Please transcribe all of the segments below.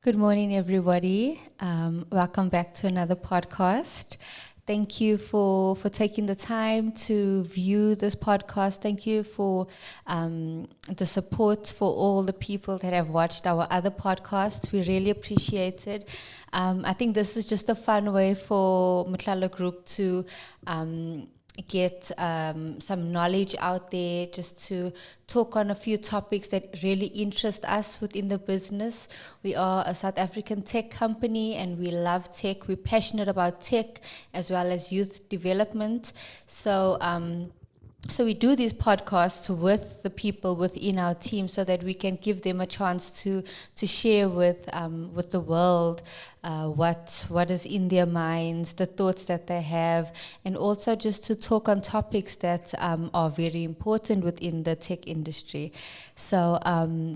Good morning, everybody. Welcome back to another podcast. Thank you for taking the time to view this podcast. Thank you for the support for all the people that have watched our other podcasts. We really appreciate it. I think this is just a fun way for Matlal Group to get some knowledge out there, just to talk on a few topics that really interest us within the business. We are a South African tech company and we love tech. We're passionate about tech as well as youth development. So we do these podcasts with the people within our team so that we can give them a chance to share with the world what is in their minds, the thoughts that they have, and also just to talk on topics that are very important within the tech industry. So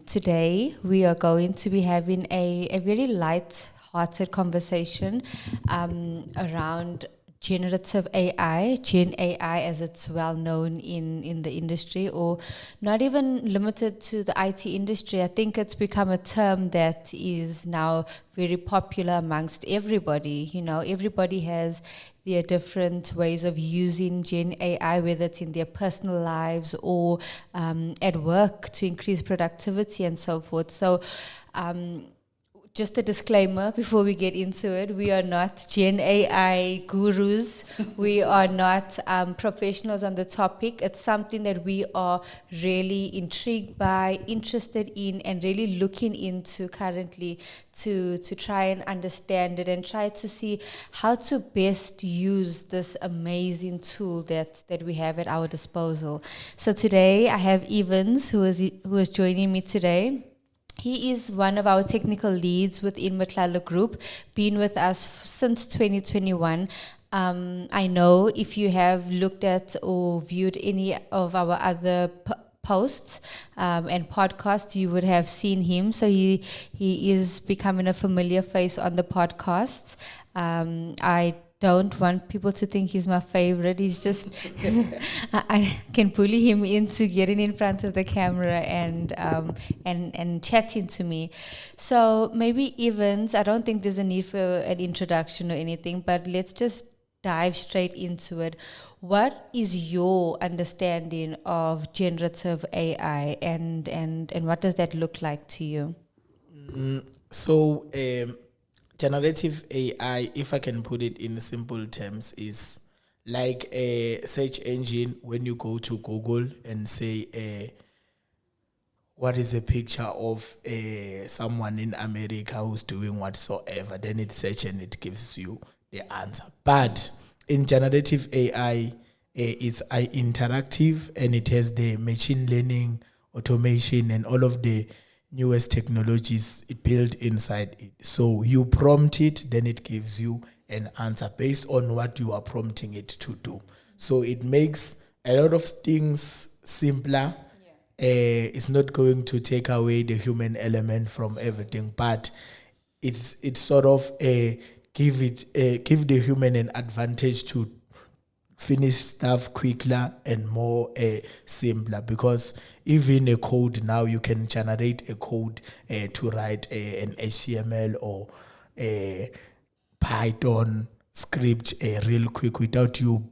today we are going to be having a very light-hearted conversation around generative AI, Gen AI as it's well known in the industry, or not even limited to the IT industry. I think it's become a term that is now very popular amongst everybody. You know, everybody has their different ways of using Gen AI, whether it's in their personal lives or at work to increase productivity and so forth. So just a disclaimer before we get into it, we are not Gen AI gurus. We are not professionals on the topic. It's something that we are really intrigued by, interested in, and really looking into currently to try and understand it and try to see how to best use this amazing tool that we have at our disposal. So today I have Evans who is joining me today. He is one of our technical leads within Matlal Group, been with us since 2021. I know if you have looked at or viewed any of our other posts and podcasts, you would have seen him. So he is becoming a familiar face on the podcasts. I don't want people to think he's my favorite. He's just I can bully him into getting in front of the camera and chatting to me. So maybe Evans, I don't think there's a need for an introduction or anything, but let's just dive straight into it. What is your understanding of generative AI and what does that look like to you? Generative AI, if I can put it in simple terms, is like a search engine when you go to Google and say, what is a picture of someone in America who's doing whatsoever, then it searches and it gives you the answer. But in generative AI, it's interactive and it has the machine learning, automation, and all of the newest technologies built inside it. So you prompt it, then it gives you an answer based on what you are prompting it to do. So it makes a lot of things simpler. It's not going to take away the human element from everything, but it's sort of give the human an advantage to finish stuff quicker and more simpler, because even a code now, you can generate a code to write an HTML or a Python script real quick without you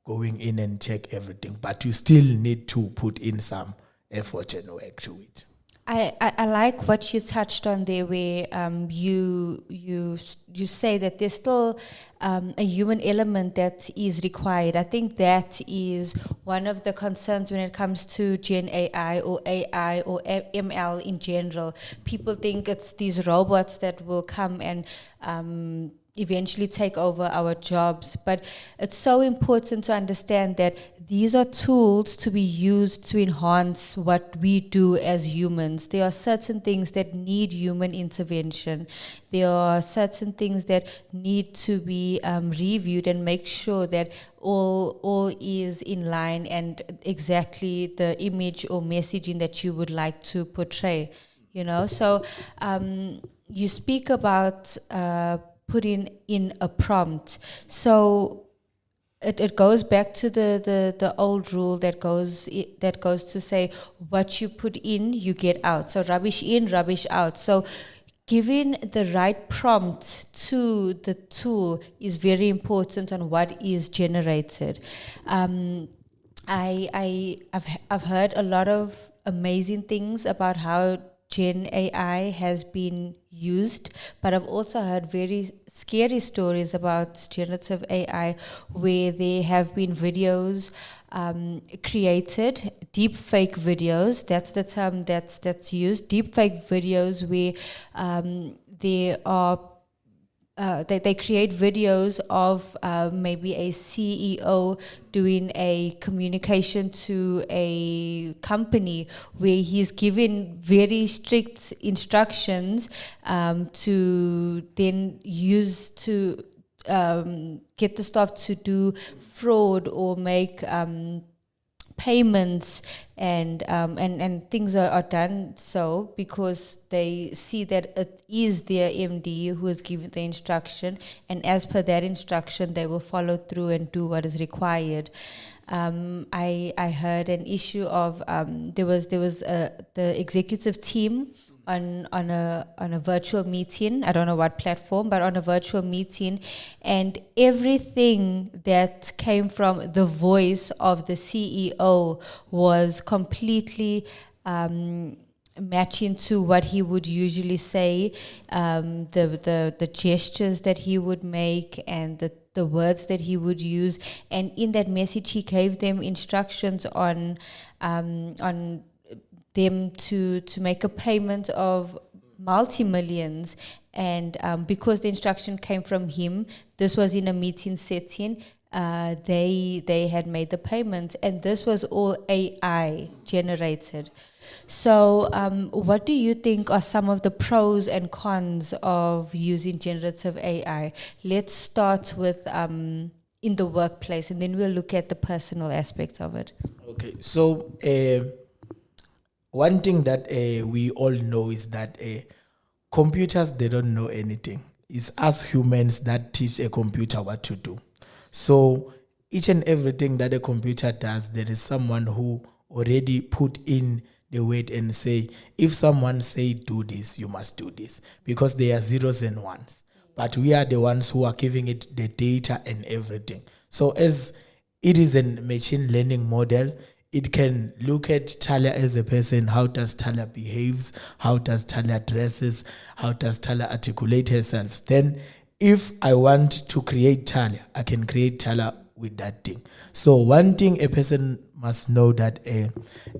going in and check everything, but you still need to put in some effort and work to it. I like what you touched on there, where you say that there's still a human element that is required. I think that is one of the concerns when it comes to Gen AI or ML in general. People think it's these robots that will come and eventually take over our jobs. But it's so important to understand that these are tools to be used to enhance what we do as humans. There are certain things that need human intervention. There are certain things that need to be reviewed and make sure that all is in line and exactly the image or messaging that you would like to portray. You know, so you speak about putting in a prompt. So it goes back to the old rule that goes to say what you put in, you get out. So rubbish in, rubbish out. So giving the right prompt to the tool is very important on what is generated. I've heard a lot of amazing things about how Gen AI has been used, but I've also heard very scary stories about generative AI where there have been videos created, deep fake videos. That's the term that's used. Deep fake videos where there are they create videos of maybe a CEO doing a communication to a company where he's given very strict instructions to then use to get the staff to do fraud or make payments and things are done so because they see that it is their MD who is giving the instruction, and as per that instruction they will follow through and do what is required. I heard an issue of there was the executive team on a virtual meeting. I don't know what platform, but on a virtual meeting, and everything that came from the voice of the CEO was completely matching to what he would usually say, the gestures that he would make and the words that he would use. And in that message he gave them instructions on them to make a payment of multi-millions, and because the instruction came from him, this was in a meeting setting, they had made the payment, and this was all AI generated. So what do you think are some of the pros and cons of using generative AI? Let's start with in the workplace, and then we'll look at the personal aspects of it. Okay, so one thing that we all know is that computers, they don't know anything. It's us humans that teach a computer what to do. So each and everything that a computer does, there is someone who already put in the weight and say, if someone say do this, you must do this, because they are zeros and ones. But we are the ones who are giving it the data and everything. So as it is a machine learning model, it can look at Talia as a person. How does Talia behaves? How does Talia dresses? How does Talia articulate herself? Then if I want to create Talia, I can create Talia with that thing. So one thing a person must know that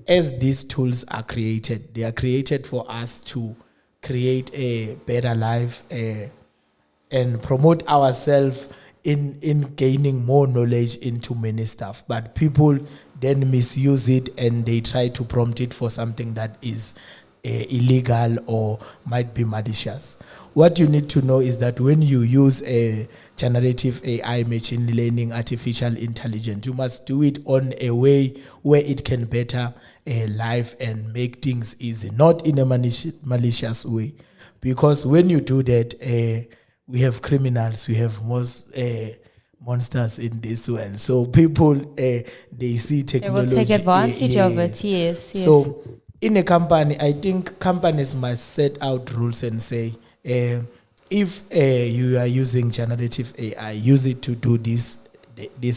as these tools are created, they are created for us to create a better life and promote ourselves in gaining more knowledge into many stuff. But people then misuse it and they try to prompt it for something that is illegal or might be malicious. What you need to know is that when you use a generative AI, machine learning, artificial intelligence, you must do it on a way where it can better life and make things easy, not in a malicious way. Because when you do that, we have criminals, we have monsters in this world. So people, they see technology. They will take advantage of it, yes. So in a company, I think companies must set out rules and say, if you are using generative AI, use it to do this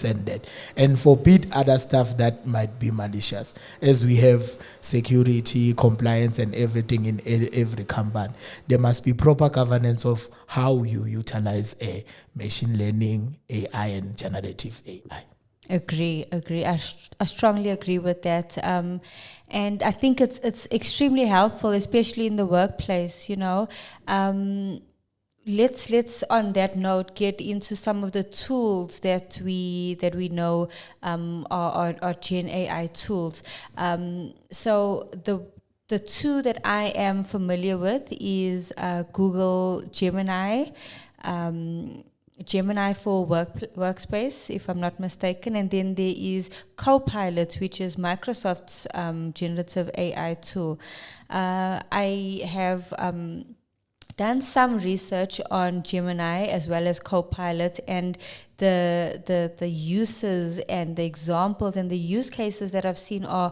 and that, and forbid other stuff that might be malicious, as we have security, compliance, and everything in every company. There must be proper governance of how you utilize machine learning, AI, and generative AI. Agree. I strongly agree with that. And I think it's extremely helpful, especially in the workplace, you know. Let's on that note get into some of the tools that we know are Gen AI tools. So the two that I am familiar with is Google Gemini. Gemini for workspace, if I'm not mistaken, and then there is Copilot, which is Microsoft's generative AI tool. I have done some research on Gemini as well as Copilot, and the uses and the examples and the use cases that I've seen are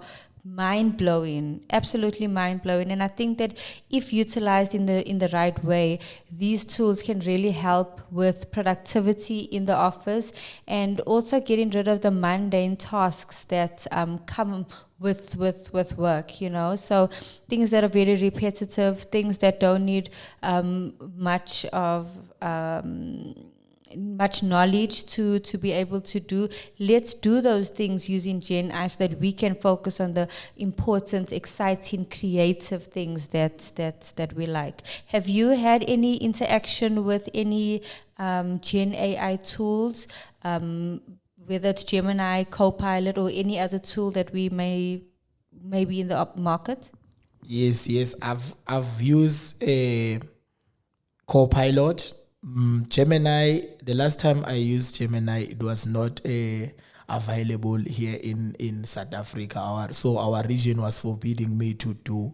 mind blowing, absolutely mind blowing. And I think that if utilized in the right way, these tools can really help with productivity in the office, and also getting rid of the mundane tasks that come with work, you know. So things that are very repetitive, things that don't need much of much knowledge to be able to do. Let's do those things using Gen I so that we can focus on the important, exciting, creative things that we like. Have you had any interaction with any Gen AI tools, whether it's Gemini, Copilot, or any other tool that we may be in the market? Yes. I've used a Copilot. Gemini, the last time I used Gemini, it was not available here in South Africa. So our region was forbidding me to do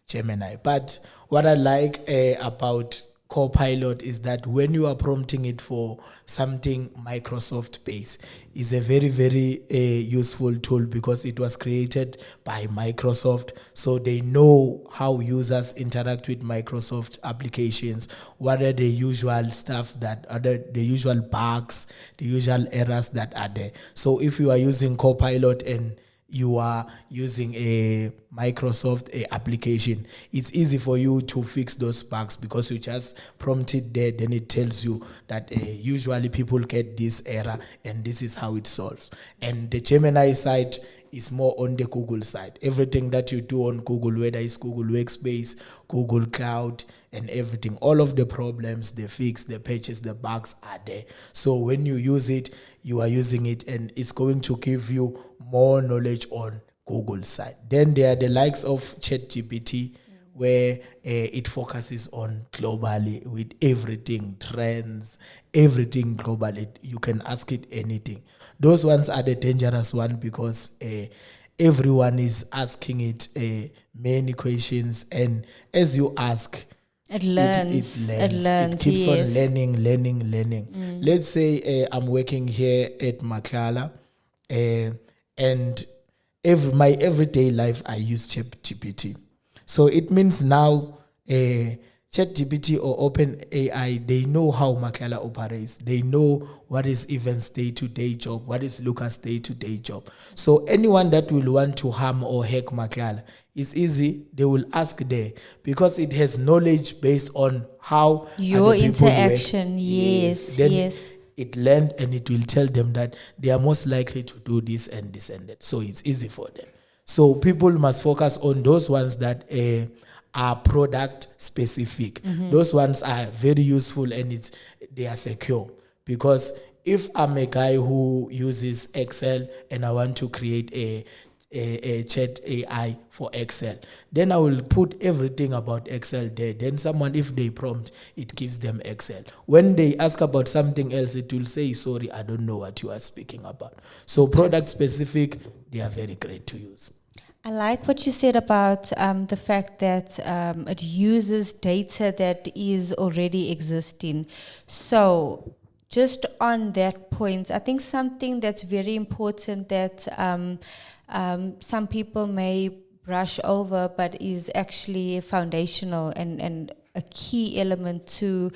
Gemini. But what I like about Copilot is that when you are prompting it for something Microsoft based, is a very, very useful tool because it was created by Microsoft. So they know how users interact with Microsoft applications, what are the usual stuffs that are the usual bugs, the usual errors that are there. So if you are using Copilot and you are using a Microsoft application, it's easy for you to fix those bugs because you just prompt it there, then it tells you that usually people get this error and this is how it solves. And the Gemini side is more on the Google side. Everything that you do on Google, whether it's Google Workspace, Google Cloud, and everything, all of the problems, the fix, the patches, the bugs are there. So when you use it, you are using it and it's going to give you more knowledge on Google side. Then there are the likes of ChatGPT, where it focuses on globally with everything, trends, everything globally. You can ask it anything. Those ones are the dangerous one because everyone is asking it many questions, and as you ask, it learns. It keeps on learning. Let's say I'm working here at Matlal, and my everyday life I use ChatGPT. So it means now ChatGPT or OpenAI, they know how Matlala operates. They know what is Evan's day-to-day job, what is Lucas' day-to-day job. So anyone that will want to harm or hack Matlala, it's easy. They will ask there because it has knowledge based on how your other people interaction. work. Yes. Then Yes. it learned and it will tell them that they are most likely to do this and this and that. So it's easy for them. So people must focus on those ones that are product specific. Those ones are very useful and they are secure. Because if I'm a guy who uses Excel and I want to create a chat AI for Excel, then I will put everything about Excel there. Then someone, if they prompt, it gives them Excel. When they ask about something else, it will say, sorry, I don't know what you are speaking about. So product specific, they are very great to use. I like what you said about the fact that it uses data that is already existing. So just on that point, I think something that's very important that some people may brush over, but is actually foundational and a key element to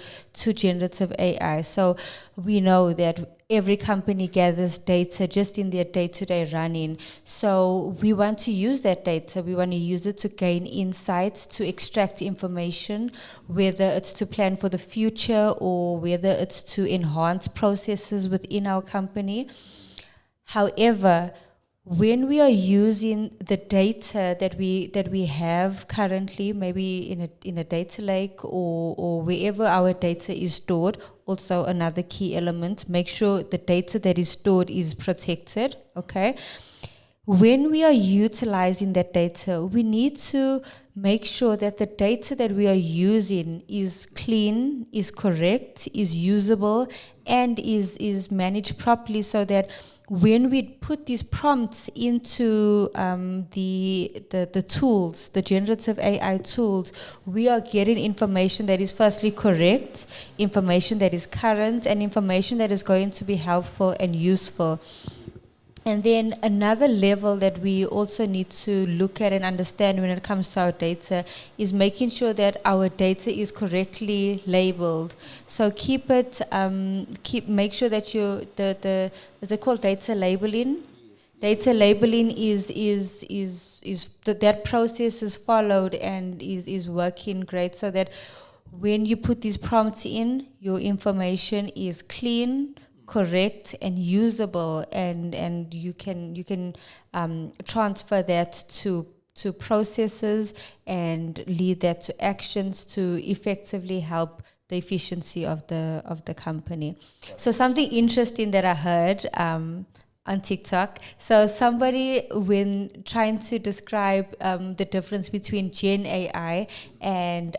generative AI. So we know that every company gathers data just in their day-to-day running. So we want to use that data. We want to use it to gain insights, to extract information, whether it's to plan for the future or whether it's to enhance processes within our company. However, when we are using the data that we have currently, maybe in a data lake or wherever our data is stored, also another key element, make sure the data that is stored is protected, okay? When we are utilizing that data, we need to make sure that the data that we are using is clean, is correct, is usable, and is managed properly, so that when we put these prompts into the tools, the generative AI tools, we are getting information that is firstly correct, information that is current, and information that is going to be helpful and useful. And then another level that we also need to look at and understand when it comes to our data is making sure that our data is correctly labeled. So make sure that is it called data labeling? Data labeling is that process is followed and is working great, so that when you put these prompts in, your information is clean, correct, and usable, and you can transfer that to processes and lead that to actions to effectively help the efficiency of the company. So something interesting that I heard on TikTok. So somebody, when trying to describe the difference between Gen AI and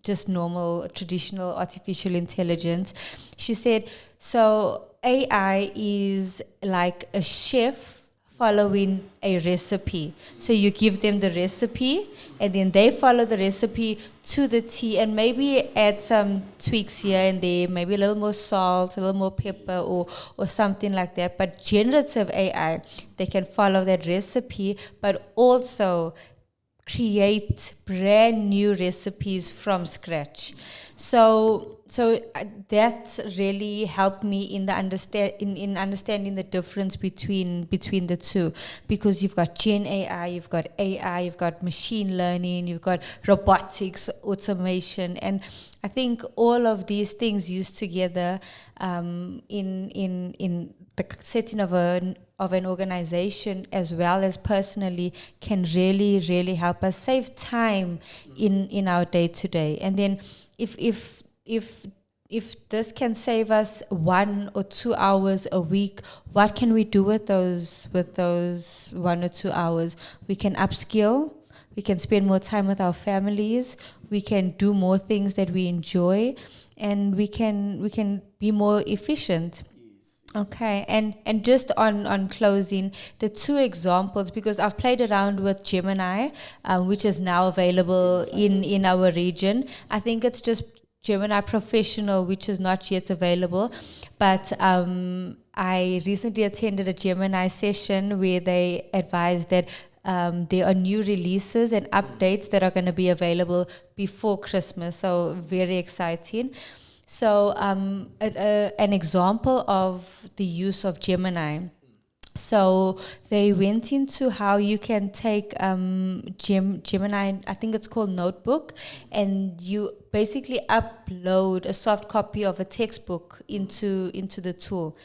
just normal traditional artificial intelligence, she said, so AI is like a chef following a recipe. So you give them the recipe and then they follow the recipe to the T, and maybe add some tweaks here and there, maybe a little more salt, a little more pepper, or something like that. But generative AI, they can follow that recipe, but also create brand new recipes from scratch. So that really helped me in the in understanding the difference between the two, because you've got Gen AI, you've got AI, you've got machine learning, you've got robotics, automation, and I think all of these things used together in the setting of an organization as well as personally can really help us save time in our day to day. And then if this can save us 1 or 2 hours a week, what can we do with those 1 or 2 hours? We can upskill, we can spend more time with our families, we can do more things that we enjoy, and we can be more efficient. Okay, and just on closing, the 2 examples, because I've played around with Gemini, which is now available in our region. I think it's just Gemini Professional, which is not yet available. But I recently attended a Gemini session where they advised that there are new releases and updates that are going to be available before Christmas. So very exciting. So an example of the use of Gemini. So they went into how you can take Gemini, I think it's called Notebook, and you basically upload a soft copy of a textbook into the tool.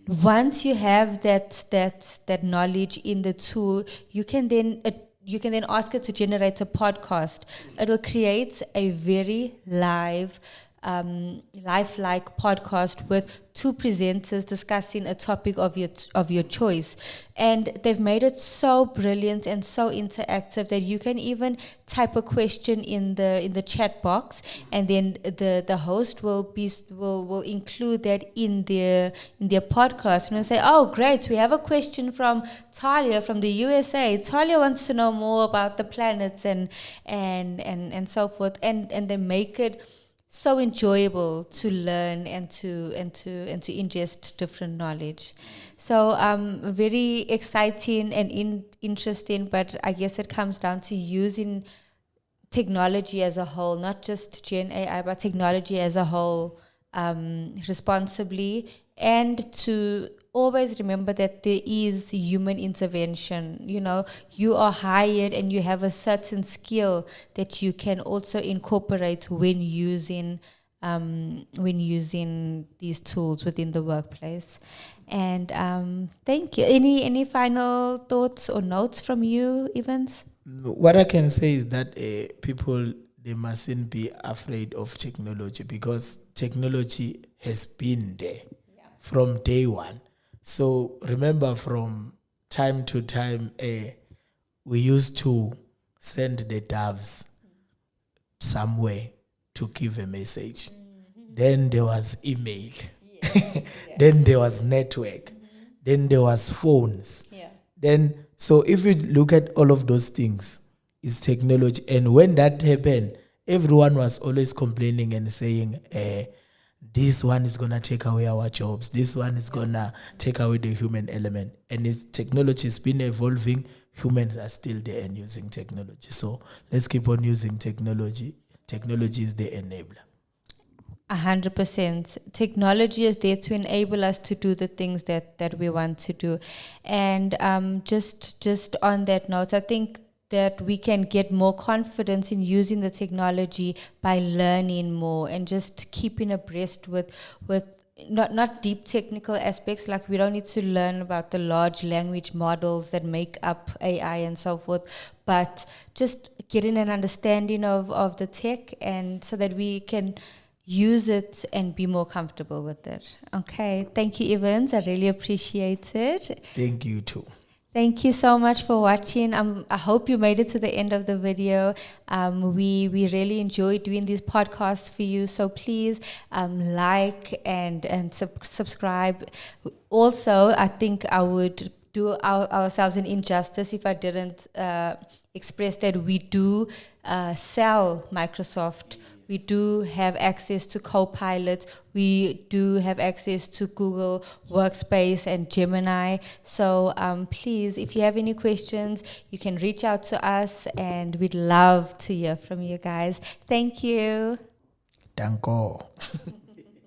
Once you have that knowledge in the tool, you can then ask it to generate a podcast. It'll create a very lifelike podcast with 2 presenters discussing a topic of your choice, and they've made it so brilliant and so interactive that you can even type a question in the chat box, and then the host will include that in their podcast, and they'll say, oh great, we have a question from Talia from the USA. Talia wants to know more about the planets and so forth, and they make it so enjoyable to learn and to ingest different knowledge. So very exciting and interesting, but I guess it comes down to using technology as a whole, not just Gen AI, but technology as a whole, responsibly, and to always remember that there is human intervention. You know, you are hired and you have a certain skill that you can also incorporate when using these tools within the workplace. And thank you. Any final thoughts or notes from you, Evans? What I can say is that people, they mustn't be afraid of technology, because technology has been there from day one. So remember, from time to time, we used to send the doves somewhere to give a message. Then there was email. Then there was network. Then there was phones. Then, so if you look at all of those things, it's technology. And when that happened, everyone was always complaining and saying, this one is going to take away our jobs. This one is going to take away the human element. And as technology has been evolving, humans are still there and using technology. So let's keep on using technology. Technology is the enabler. 100%. Technology is there to enable us to do the things that we want to do. And just on that note, I think that we can get more confidence in using the technology by learning more and just keeping abreast with not deep technical aspects. Like, we don't need to learn about the large language models that make up AI and so forth, but just getting an understanding of the tech, and so that we can use it and be more comfortable with it. Okay, thank you, Evans. I really appreciate it. Thank you too. Thank you so much for watching. I hope you made it to the end of the video. We really enjoy doing these podcasts for you. So please like and subscribe. Also, I think I would do ourselves an injustice if I didn't express that we do sell Microsoft. We do have access to Copilot. We do have access to Google Workspace and Gemini. So please, if you have any questions, you can reach out to us, and we'd love to hear from you guys. Thank you. Danko.